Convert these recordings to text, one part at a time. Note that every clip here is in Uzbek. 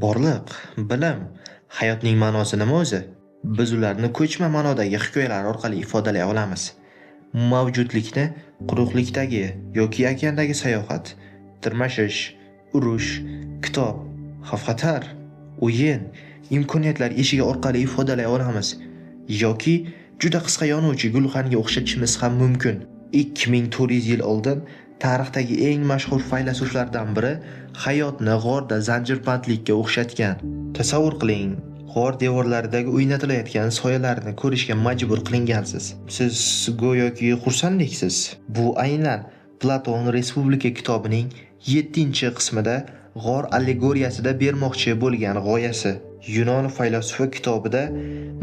Borliq, bilim, hayotning ma'nosi nima o'zi? Biz ularni ko'chma ma'nodagi hikoyalar orqali ifodalay olamiz. Mavjudlikni quruqlikdagi yoki okandagi sayohat, tirmashish, urush, kitob, xavf-xatar, o'yin, imkoniyatlar eshigi orqali ifodalay olamiz. Yoki juda qisqa yonuvchi gulxanga o'xshatishimiz ham mumkin. 2400 yil oldin tarixdagi eng mashhur faylasuflardan biri hayotni g'orda zanjirbandlikka o'xshatgan. Tasavvur qiling, g'or devorlaridagi o'ynatilayotgan soyalarni ko'rishga majbur qilingansiz. Siz go'yoki xursandliksiz. Bu aynan Platon Respublika kitobining 7-qismida g'or allegoriyasida bermoqchi bo'lgan g'oyasi. Yunon faylasufi kitobida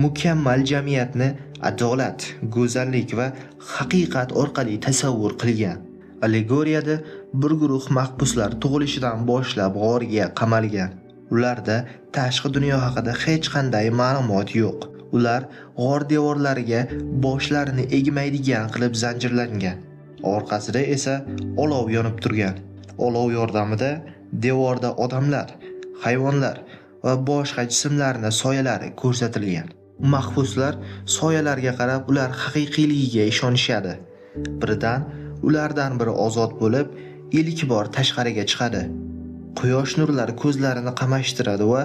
mukammal jamiyatni adolat, go'zallik va haqiqat orqali tasavvur qilgan. Allegoriyada bir guruh mahbuslar tug'ilishidan boshlab g'orga qamalgan. Ularda tashqi dunyo haqida hech qanday ma'lumot yo'q. Ular g'or devorlariga boshlarini egmaydigan qilib zanjirlangan. Orqasida esa olov yonib turgan. Olov yordamida devorda odamlar, hayvonlar va boshqa jismlarning soyalari ko'rsatilgan. Mahbuslar soyalarga qarab ular haqiqiyligiga ishonishadi. Birdan ulardan biri ozod bo'lib, ilk bor tashqariga chiqadi. Quyosh nurlari ko'zlarini qamashtiradi va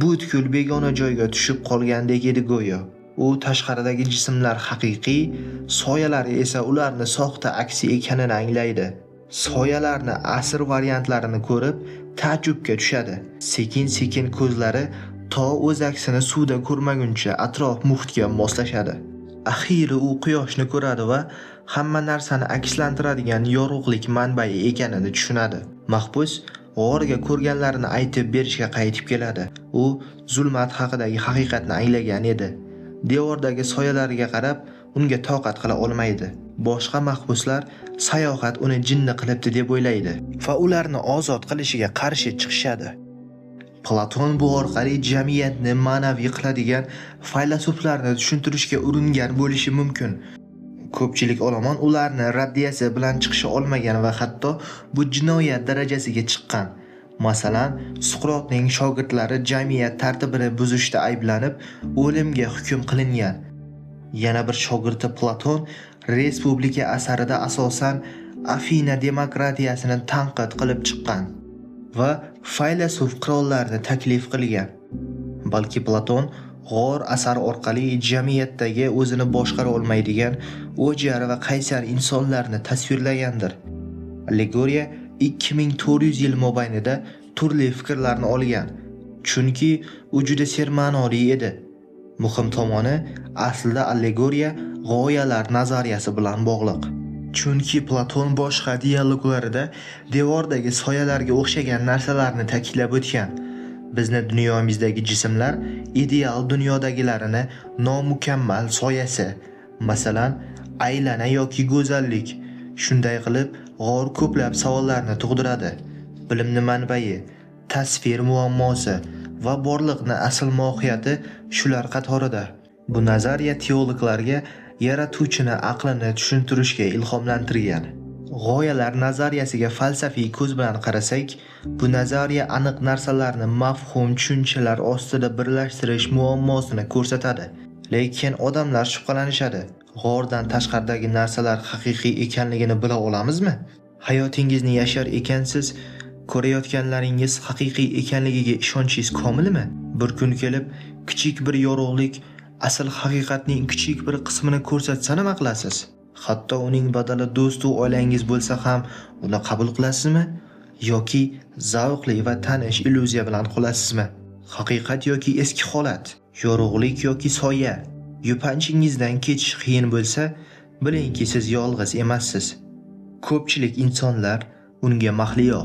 butkul begona joyga tushib qolgandek edi go'yo. U tashqaridagi jismlar haqiqiy, soyalari esa ularning soxta aksi ekanini anglaydi. Soyalarni asr variantlarini ko'rib, ta'jubga tushadi. Sekin-sekin ko'zlari to o'z aksini suvda ko'rmaguncha atrof muhitga moslashadi. Axiyri u quyoshni ko'radi va hamma narsani akslantiradigan yorug'lik manbai ekanini tushunadi. Mahbus g'orga ko'rganlarini aytib berishga qaytib keladi. U zulmat haqidagi haqiqatni anglagan edi. Devordagi soyalarga qarab unga toqat qila olmaydi. Boshqa mahbuslar sayohat uni jinni qilibdi deb o'ylaydi va ularni ozod qilishiga qarshi chiqishadi. Platon bu orqali jamiyatni ma'naviy qiladigan faylasuflarni tushuntirishga uringan bo'lishi mumkin. Ko'pchilik olomon ularni raddiyasi bilan chiqisha olmagan va hatto bu jinoyat darajasiga chiqqan. Masalan, Suqrotning shogirdlari jamiyat tartibini buzishda ayblanib, o'limga hukm qilingan. Yana bir shogirdi Platon Respublika asarida asosan Afina demokratiyasini tanqid qilib chiqqan va faylasuf qirollarni taklif qilgan. Balki Platon g'or asar orqali jamiyatdagi o'zini boshqara olmaydigan o'jar va qaysar insonlarni tasvirlagandir. Allegoriya 2400 yil mobaynida turli fikrlarni olgan, chunki u juda serma'noli edi. Muhim tomoni, aslida allegoriya g'oyalar nazariyasi bilan bog'liq. Chunki Platon boshqa dialoglarida devordagi soyalarga o'xshagan narsalarni ta'kidlab o'tgan. Bizni dunyomizdagi jismlar ideal dunyodagilarining nomukammal soyasi, masalan, aylana yoki go'zallik. Shunday qilib, g'or ko'plab savollarni tug'diradi. Bilimning manbai, tasvir muammosi va borliqning asl mohiyati shular qatorida. Bu nazariya teologlarga yaratuvchini aqlini tushuntirishga ilhomlantirgan. G'oyalar nazariyasiga falsafiy ko'z bilan qarasak, bu nazariya aniq narsalarni mafhum tushunchalar ostida birlashtirish muammosini ko'rsatadi. Lekin odamlar shubhalanishadi. G'ordan tashqaridagi narsalar haqiqiy ekanligini bila olamizmi? Hayotingizni yashar ekansiz, ko'rayotganlaringiz haqiqiy ekanligiga ishonchingiz komilmi? Bir kun kelib, kichik bir yorug'lik asl haqiqatning kichik bir qismini ko'rsatsa nima qilasiz? Hatto uning badali do'st va oilangiz bo'lsa ham uni qabul qilasizmi? Yoki zavqli va tanish illyuziya bilan qolasizmi? Haqiqat yoki eski holat, yorug'lik yoki soya, yupanchingizdan kechish qiyin bo'lsa, bilingki siz yolg'iz emassiz. Ko'pchilik insonlar unga mahliyo